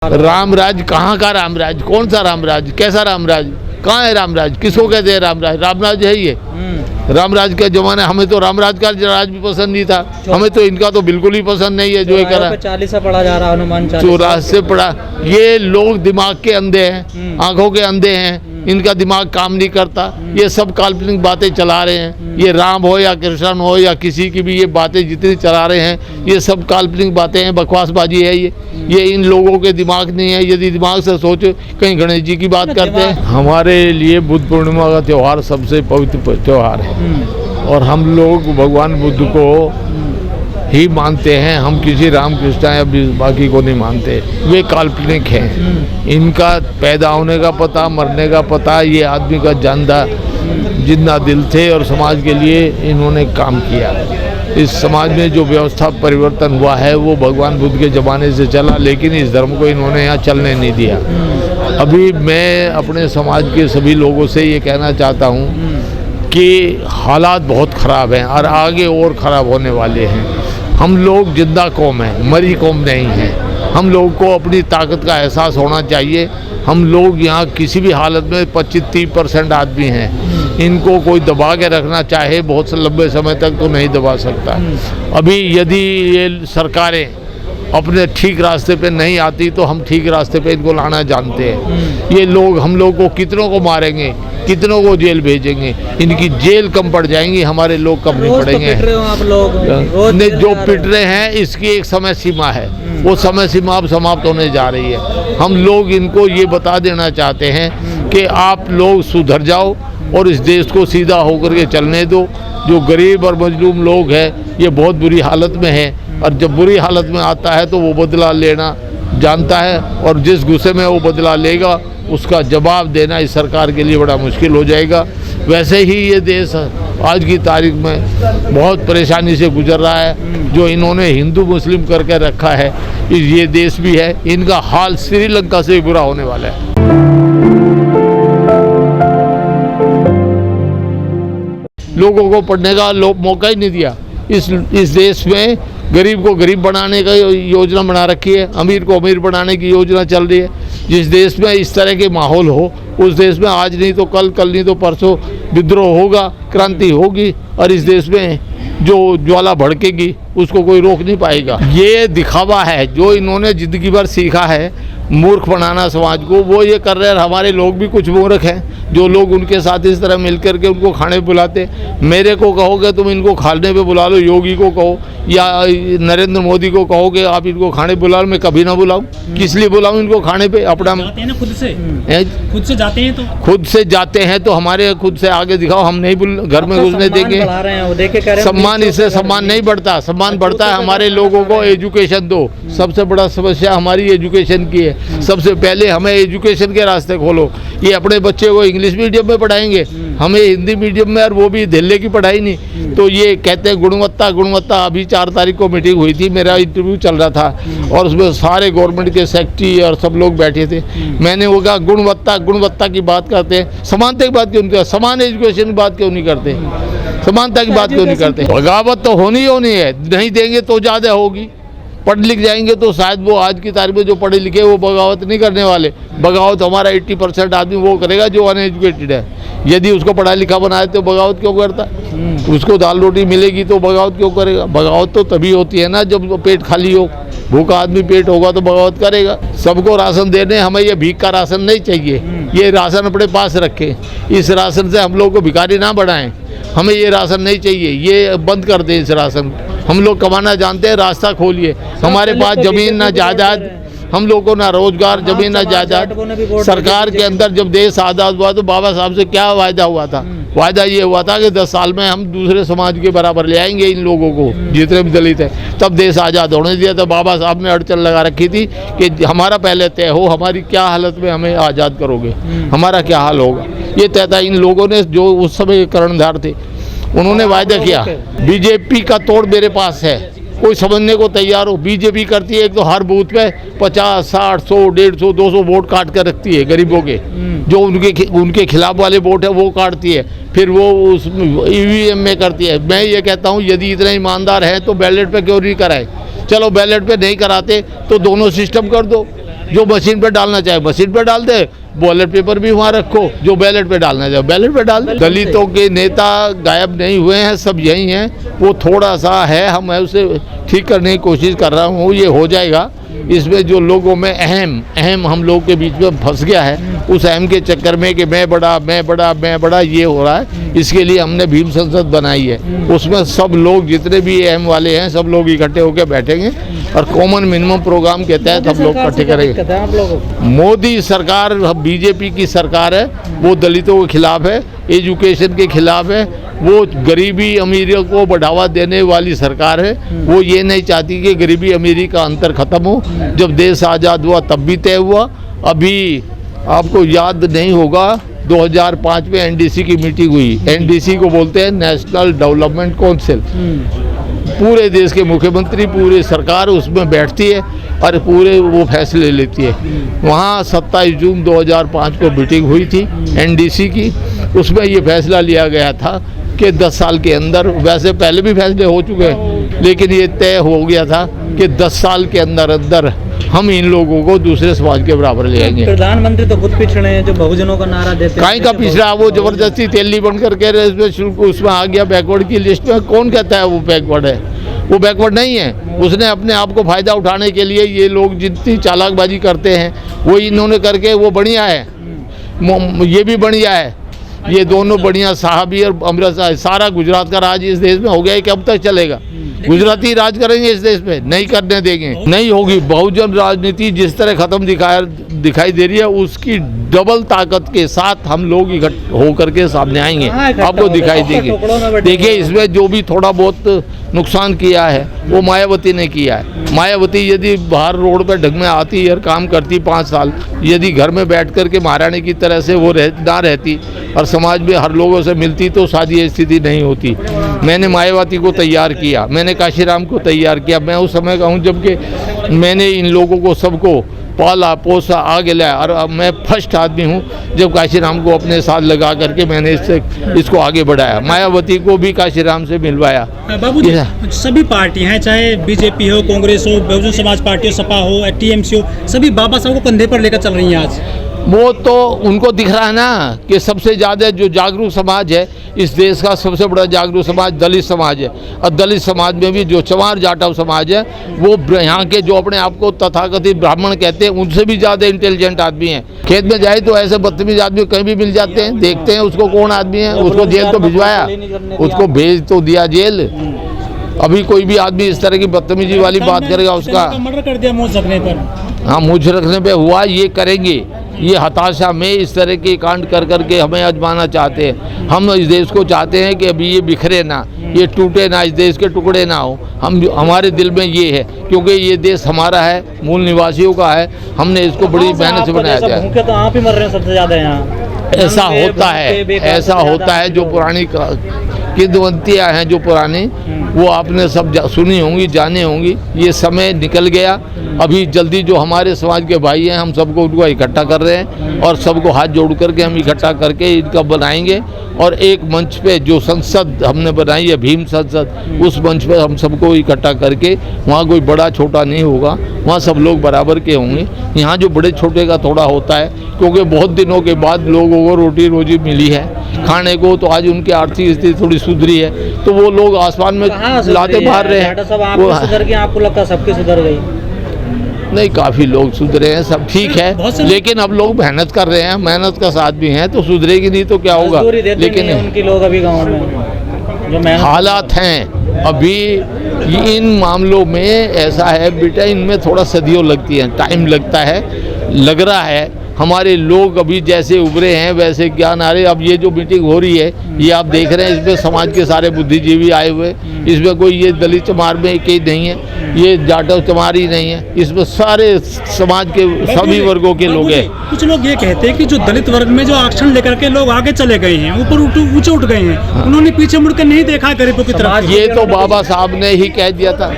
रामराज कहाँ का रामराज? कौन सा रामराज? कैसा रामराज? कहाँ है रामराज? किसको कहते हैं रामराज? रामराज है ये रामराज के जमाने। हमें तो रामराज का राज भी पसंद नहीं था, हमें तो इनका तो बिल्कुल ही पसंद नहीं है जो ये करा। 40 से पढ़ा जा रहा, हनुमान 84 से पढ़ा। ये लोग दिमाग के अंधे हैं, आंखों के अंधे हैं, इनका दिमाग काम नहीं करता। ये सब काल्पनिक बातें चला रहे हैं। ये राम हो या कृष्ण हो या किसी की भी ये बातें जितनी चला रहे हैं ये सब काल्पनिक बातें हैं, बकवासबाजी है ये इन लोगों के दिमाग नहीं है। यदि दिमाग से सोचो, कहीं गणेश जी की बात करते हैं। हमारे लिए बुद्ध पूर्णिमा का त्यौहार सबसे पवित्र त्यौहार है और हम लोग भगवान बुद्ध को ही मानते हैं। हम किसी राम कृष्ण या बाकी को नहीं मानते। वे काल्पनिक हैं। इनका पैदा होने का पता, मरने का पता, ये आदमी का जानदा जितना दिल थे और समाज के लिए इन्होंने काम किया। इस समाज में जो व्यवस्था परिवर्तन हुआ है वो भगवान बुद्ध के ज़माने से चला, लेकिन इस धर्म को इन्होंने यहाँ चलने नहीं दिया। अभी मैं अपने समाज के सभी लोगों से ये कहना चाहता हूँ कि हालात बहुत ख़राब हैं और आगे और ख़राब होने वाले हैं। हम लोग जिंदा कौम हैं, मरी कौम नहीं है। हम लोगों को अपनी ताकत का एहसास होना चाहिए। हम लोग यहाँ किसी भी हालत में 25-30% आदमी हैं। इनको कोई दबा के रखना चाहे बहुत से लंबे समय तक तो नहीं दबा सकता। अभी यदि ये सरकारें अपने ठीक रास्ते पे नहीं आती तो हम ठीक रास्ते पे इनको लाना जानते हैं। ये लोग हम लोग को कितनों को मारेंगे, कितनों को जेल भेजेंगे, इनकी जेल कम पड़ जाएंगी, हमारे लोग कम नहीं पड़ेंगे। आप लोग रोज जो पिट रहे हैं इसकी एक समय सीमा है, वो समय सीमा अब समाप्त होने जा रही है। हम लोग इनको ये बता देना चाहते हैं कि आप लोग सुधर जाओ और इस देश को सीधा होकर के चलने दो। जो गरीब और मजलूम लोग हैं ये बहुत बुरी हालत में है और जब बुरी हालत में आता है तो वो बदला लेना जानता है और जिस गुस्से में वो बदला लेगा उसका जवाब देना इस सरकार के लिए बड़ा मुश्किल हो जाएगा। वैसे ही ये देश आज की तारीख में बहुत परेशानी से गुजर रहा है। जो इन्होंने हिंदू मुस्लिम करके रखा है ये देश भी है, इनका हाल श्रीलंका से भी बुरा होने वाला है। लोगों को पढ़ने का मौका ही नहीं दिया। इस देश में गरीब को गरीब बनाने का योजना बना रखी है, अमीर को अमीर बनाने की योजना चल रही है। जिस देश में इस तरह के माहौल हो उस देश में आज नहीं तो कल, कल नहीं तो परसों विद्रोह होगा, क्रांति होगी और इस देश में जो ज्वाला भड़केगी उसको कोई रोक नहीं पाएगा। ये दिखावा है जो इन्होंने ज़िंदगी भर सीखा है, मूर्ख बनाना समाज को, वो ये कर रहे हैं। हमारे लोग भी कुछ मूर्ख हैं जो लोग उनके साथ इस तरह मिल कर के उनको खाने पे बुलाते। मेरे को कहोगे तुम इनको खाने पे बुला लो, योगी को कहो या नरेंद्र मोदी को कहोगे आप इनको खाने बुला लो, मैं कभी ना बुलाऊं। किस लिए बुलाऊं इनको खाने पे? अपना जाते हैं ना खुद से जाते हैं तो खुद से जाते हैं तो हमारे खुद से आगे दिखाओ। हम नहीं घर में घुसने देंगे। सम्मान, इससे सम्मान नहीं बढ़ता, सम्मान बढ़ता है हमारे लोगों को एजुकेशन दो। सबसे बड़ा समस्या हमारी एजुकेशन की है। सबसे पहले हमें एजुकेशन के रास्ते खोलो। ये अपने बच्चे को इंग्लिश मीडियम में पढ़ाएंगे, हमें हिंदी मीडियम में, और वो भी धिल्ले की पढ़ाई नहीं। तो ये कहते हैं गुणवत्ता गुणवत्ता। अभी 4 तारीख को मीटिंग हुई थी, मेरा इंटरव्यू चल रहा था और उसमें सारे गवर्नमेंट के सेक्रेटरी और सब लोग बैठे थे। मैंने वो कहा गुणवत्ता गुणवत्ता की बात करते हैं, समानता की बात क्यों नहीं करते? समान एजुकेशन की बात क्यों नहीं करते? समानता की बात क्यों नहीं करते? बगावत तो होनी है, नहीं देंगे तो ज़्यादा होगी। पढ़ लिख जाएंगे तो शायद वो आज की तारीख में जो पढ़े लिखे वो बगावत नहीं करने वाले। बगावत हमारा 80% आदमी वो करेगा जो अनएजुकेटेड है। यदि उसको पढ़ा लिखा बनाए तो बगावत क्यों करता? उसको दाल रोटी मिलेगी तो बगावत क्यों करेगा? बगावत तो तभी होती है ना जब पेट खाली हो। भूखा आदमी पेट होगा तो बगावत करेगा। सबको राशन देने, हमें ये भीख का राशन नहीं चाहिए। ये राशन अपने पास रखें, इस राशन से हम लोग को भिखारी ना बनाएं। हमें ये राशन नहीं चाहिए, ये बंद कर दें इस राशन। हम लोग कमाना जानते हैं, रास्ता खोलिए। हमारे पास ज़मीन ना जायदाद, हम लोगों को ना रोजगार, जमीन ना जायदाद। सरकार के अंदर जब देश आज़ाद हुआ तो बाबा साहब से क्या वायदा हुआ था? वायदा ये हुआ था कि 10 साल में हम दूसरे समाज के बराबर ले आएंगे इन लोगों को, जितने भी दलित हैं। तब देश आज़ाद होने दिया तो बाबा साहब ने अड़चन लगा रखी थी कि हमारा पहले तय हो, हमारी क्या हालत में हमें आज़ाद करोगे, हमारा क्या हाल होगा। ये तय था। इन लोगों ने जो उस समय कर्णधार थे उन्होंने वायदा किया। बीजेपी का तोड़ मेरे पास है, कोई समझने को तैयार हो। बीजेपी करती है एक तो हर बूथ पे 50, 60, 100, 150, 200 वोट काट कर रखती है गरीबों के। जो उनके खिलाफ वाले वोट है वो काटती है, फिर वो उस ईवीएम में करती है। मैं ये कहता हूँ यदि इतने ईमानदार हैं तो बैलेट पे क्यों नहीं कराए? चलो बैलेट पे नहीं कराते तो दोनों सिस्टम कर दो। जो मशीन पे डालना चाहे मशीन पे डाल दे, बैलेट पेपर भी वहाँ रखो, जो बैलेट पे डालना चाहे बैलेट पे डाल दे। दलितों के नेता गायब नहीं हुए हैं, सब यही हैं। वो थोड़ा सा है, हम उसे ठीक करने की कोशिश कर रहा हूँ, ये हो जाएगा। इसमें जो लोगों में अहम हम लोग के बीच में फंस गया है, उस अहम के चक्कर में कि मैं बड़ा ये हो रहा है। इसके लिए हमने भीम संसद बनाई है, उसमें सब लोग जितने भी अहम वाले हैं सब लोग इकट्ठे होकर बैठेंगे और कॉमन मिनिमम प्रोग्राम के तहत हम लोग इकट्ठे करेंगे। मोदी सरकार बीजेपी की सरकार है, वो दलितों के खिलाफ है, एजुकेशन के खिलाफ है, वो गरीबी अमीरी को बढ़ावा देने वाली सरकार है। वो ये नहीं चाहती कि गरीबी अमीरी का अंतर खत्म हो। जब देश आज़ाद हुआ तब भी तय हुआ। अभी आपको याद नहीं होगा 2005 में एनडीसी की मीटिंग हुई। एनडीसी को बोलते हैं नेशनल डेवलपमेंट काउंसिल। पूरे देश के मुख्यमंत्री, पूरी सरकार उसमें बैठती है और पूरे वो फैसले लेती है। वहाँ 27 जून 2005 को मीटिंग हुई थी एनडीसी की। उसमें ये फैसला लिया गया था कि 10 साल के अंदर, वैसे पहले भी फैसले हो चुके हैं, लेकिन ये तय हो गया था कि 10 साल के अंदर हम इन लोगों को दूसरे समाज के बराबर ले आएंगे। प्रधानमंत्री तो खुद पिछड़े हैं, जो बहुजनों का नारा देते हैं। काहे का पिछड़ा? वो जबरदस्ती तेली बन करके उसमें आ गया बैकवर्ड की लिस्ट में। कौन कहता है वो बैकवर्ड है? वो बैकवर्ड नहीं है। उसने अपने आप को फायदा उठाने के लिए ये लोग जितनी चालाकबाजी करते हैं वो इन्होंने करके वो बढ़िया है, ये भी बढ़िया है। ये दोनों बढ़िया, साहबी और अमृतसर, सारा गुजरात का राज इस देश में हो गया है। कब तक चलेगा? गुजराती राज करेंगे इस देश में? नहीं करने देंगे, नहीं होगी। बहुजन राजनीति जिस तरह खत्म दिखाई दे रही है, उसकी डबल ताकत के साथ हम लोग इकट्ठे होकर के सामने आएंगे, आपको दिखाई देंगे। देखिए, इसमें जो भी थोड़ा बहुत नुकसान किया है वो मायावती ने किया है। मायावती यदि बाहर रोड पर ढंग में आती और काम करती 5 साल, यदि घर में बैठ कर के महारानी की तरह से वो ना रहती और समाज में हर लोगों से मिलती, तो शायद ये स्थिति नहीं होती। मैंने मायावती को तैयार किया, मैंने काशीराम को तैयार किया। मैं उस समय का हूँ जबकि मैंने इन लोगों को सबको पाला पोसा आगे लाया, और मैं फर्स्ट आदमी हूँ जब काशीराम को अपने साथ लगा करके मैंने इसको आगे बढ़ाया। मायावती को भी काशीराम से मिलवाया। बाबू जी, सभी पार्टियां हैं, चाहे बीजेपी हो, कांग्रेस हो, बहुजन समाज पार्टी हो, सपा हो, टीएमसी हो, सभी बाबा साहब को कंधे पर लेकर चल रही हैं आज। वो तो उनको दिख रहा है ना कि सबसे ज़्यादा जो जागरूक समाज है इस देश का, सबसे बड़ा जागरूक समाज दलित समाज है। और दलित समाज में भी जो चमार जाटव समाज है, वो यहाँ के जो अपने आप को तथाकथित ब्राह्मण कहते हैं, उनसे भी ज़्यादा इंटेलिजेंट आदमी हैं। खेत में जाए तो ऐसे बदतमीज आदमी कहीं भी मिल जाते हैं, देखते हैं उसको कौन आदमी है, उसको जेल तो भिजवाया, उसको भेज तो दिया जेल। अभी कोई भी आदमी इस तरह की बदतमीजी वाली बात करेगा, उसका मर्डर कर दिया मुंह रखने पर। हाँ, मुझ रखने पे हुआ, ये करेंगे। ये हताशा में इस तरह के कांड कर करके हमें आजमाना चाहते हैं। हम इस देश को चाहते हैं कि अभी ये बिखरे ना, ये टूटे ना, इस देश के टुकड़े ना हो। हमारे दिल में ये है, क्योंकि ये देश हमारा है, मूल निवासियों का है। हमने इसको बड़ी मेहनत से बनाया है। तो आप ही मर रहे हैं सबसे ज़्यादा यहाँ। ऐसा होता है। जो पुरानी किंवदंतियाँ हैं, जो पुरानी, वो आपने सब सुनी होंगी, जानी होंगी। ये समय निकल गया। अभी जल्दी जो हमारे समाज के भाई हैं, हम सबको उनको इकट्ठा कर रहे हैं और सबको हाथ जोड़ करके हम इकट्ठा करके इनका बनाएंगे। और एक मंच पे जो संसद हमने बनाई है, भीम संसद, उस मंच पे हम सबको इकट्ठा करके, वहाँ कोई बड़ा छोटा नहीं होगा, वहाँ सब लोग बराबर के होंगे। यहाँ जो बड़े छोटे का थोड़ा होता है, क्योंकि बहुत दिनों के बाद लोगों को रोटी रोजी मिली है खाने को, तो आज उनकी आर्थिक स्थिति थोड़ी सुधरी है, तो वो लोग आसमान में लाते मार रहे हैं। आपको लगता है सबकी सुधर गई? नहीं, काफ़ी लोग सुधरे हैं, सब ठीक है, लेकिन अब लोग मेहनत कर रहे हैं, मेहनत का साथ भी हैं, तो सुधरेगी नहीं तो क्या होगा। लेकिन उनकी लोग अभी गाँव में जो हालात हैं अभी इन मामलों में ऐसा है बेटा, इनमें थोड़ा सदियों लगती है, टाइम लगता है। लग रहा है हमारे लोग अभी जैसे उभरे हैं वैसे ज्ञान आ रहे। अब ये जो मीटिंग हो रही है, ये आप देख रहे हैं, इसमें समाज के सारे बुद्धिजीवी आए हुए। इसमें कोई ये दलित चमार में एक ही नहीं है, ये जाटव चमार ही नहीं है, इसमें सारे समाज के सभी वर्गों के लोग हैं। कुछ लोग ये कहते हैं कि जो दलित वर्ग में जो आरक्षण लेकर के लोग आगे चले गए हैं, ऊपर ऊंचे उठ गए हैं, उन्होंने पीछे मुड़कर नहीं देखा गरीबों की तरफ। ये तो बाबा साहब ने ही कह दिया था,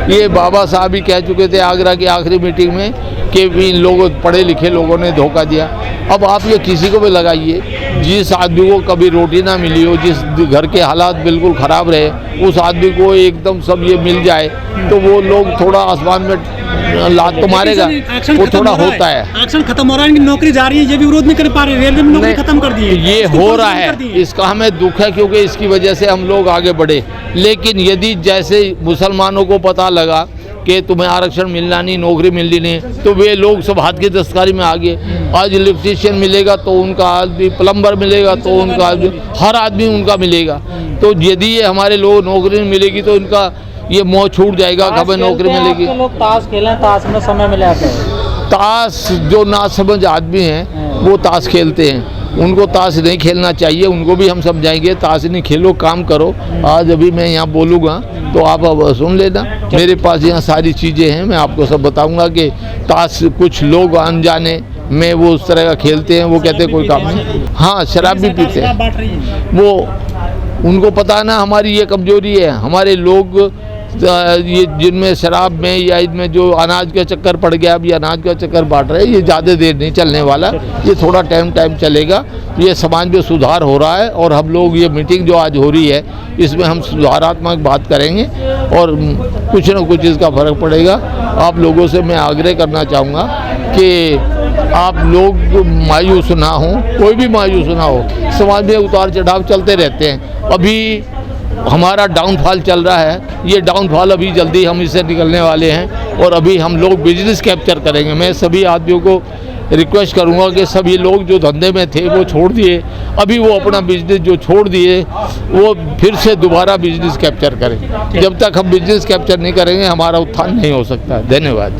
ये बाबा साहब ही कह चुके थे आगरा की आखिरी मीटिंग में कि इन लोगों, पढ़े लिखे लोगों ने धोखा दिया। अब आप ये किसी को भी लगाइए, जिस आदमी को कभी रोटी ना मिली हो, जिस घर के हालात बिल्कुल ख़राब रहे, उस आदमी को एकदम सब ये मिल जाए, तो वो लोग थोड़ा आसमान में लात तो मारेगा, एक्शन वो खत्म थोड़ा हो रहा होता है। एक्शन खत्म हो रहा है, इनकी नौकरी जा रही है, ये भी विरोध नहीं कर पा रहे, रेलवे में नौकरी खत्म कर दी है, ये इसको हो बंद रहा कर दी है, इसका हमें दुख है क्योंकि इसकी वजह से हम लोग आगे बढ़े। लेकिन यदि जैसे मुसलमानों को पता लगा कि तुम्हें आरक्षण मिलना नहीं, नौकरी मिलनी नहीं, तो वे लोग सब हाथ की दस्तकारी में आ गए। आज इलेक्ट्रीशियन मिलेगा तो उनका आदमी, प्लम्बर मिलेगा तो उनका आदमी, हर आदमी उनका मिलेगा। तो यदि ये हमारे लोग नौकरी नहीं मिलेगी तो इनका ये मोह छूट जाएगा, कभी नौकरी मिलेगी। लोग ताश खेलें, ताश में समय मिला कर ताश जो नासमझ आदमी हैं वो ताश खेलते हैं, उनको ताश नहीं खेलना चाहिए, उनको भी हम समझाएंगे ताश नहीं खेलो, काम करो। आज अभी मैं यहाँ बोलूँगा तो आप अब सुन लेना, मेरे पास यहाँ सारी चीज़ें हैं, मैं आपको सब बताऊँगा कि ताश कुछ लोग अनजाने में वो उस तरह का खेलते हैं, वो कहते हैं कोई काम नहीं। हाँ, शराब भी पीते हैं, बांट रही है। वो उनको पता है ना हमारी ये कमजोरी है। हमारे लोग ये जिनमें शराब में या इनमें जो अनाज का चक्कर पड़ गया, अभी अनाज का चक्कर बांट रहे हैं, ये ज़्यादा देर नहीं चलने वाला, ये थोड़ा टाइम चलेगा। ये समाज में सुधार हो रहा है और हम लोग ये मीटिंग जो आज हो रही है इसमें हम सुधारात्मक बात करेंगे और कुछ न कुछ इसका फ़र्क पड़ेगा। आप लोगों से मैं आग्रह करना चाहूँगा कि आप लोग मायूस ना हो, कोई भी मायूस ना हो। समाज में उतार चढ़ाव चलते रहते हैं, अभी हमारा डाउनफॉल चल रहा है, ये डाउनफॉल अभी जल्दी हम इससे निकलने वाले हैं और अभी हम लोग बिजनेस कैप्चर करेंगे। मैं सभी आदमियों को रिक्वेस्ट करूंगा कि सभी लोग जो धंधे में थे वो छोड़ दिए, अभी वो अपना बिजनेस जो छोड़ दिए वो फिर से दोबारा बिजनेस कैप्चर करें। जब तक हम बिजनेस कैप्चर नहीं करेंगे हमारा उत्थान नहीं हो सकता। धन्यवाद।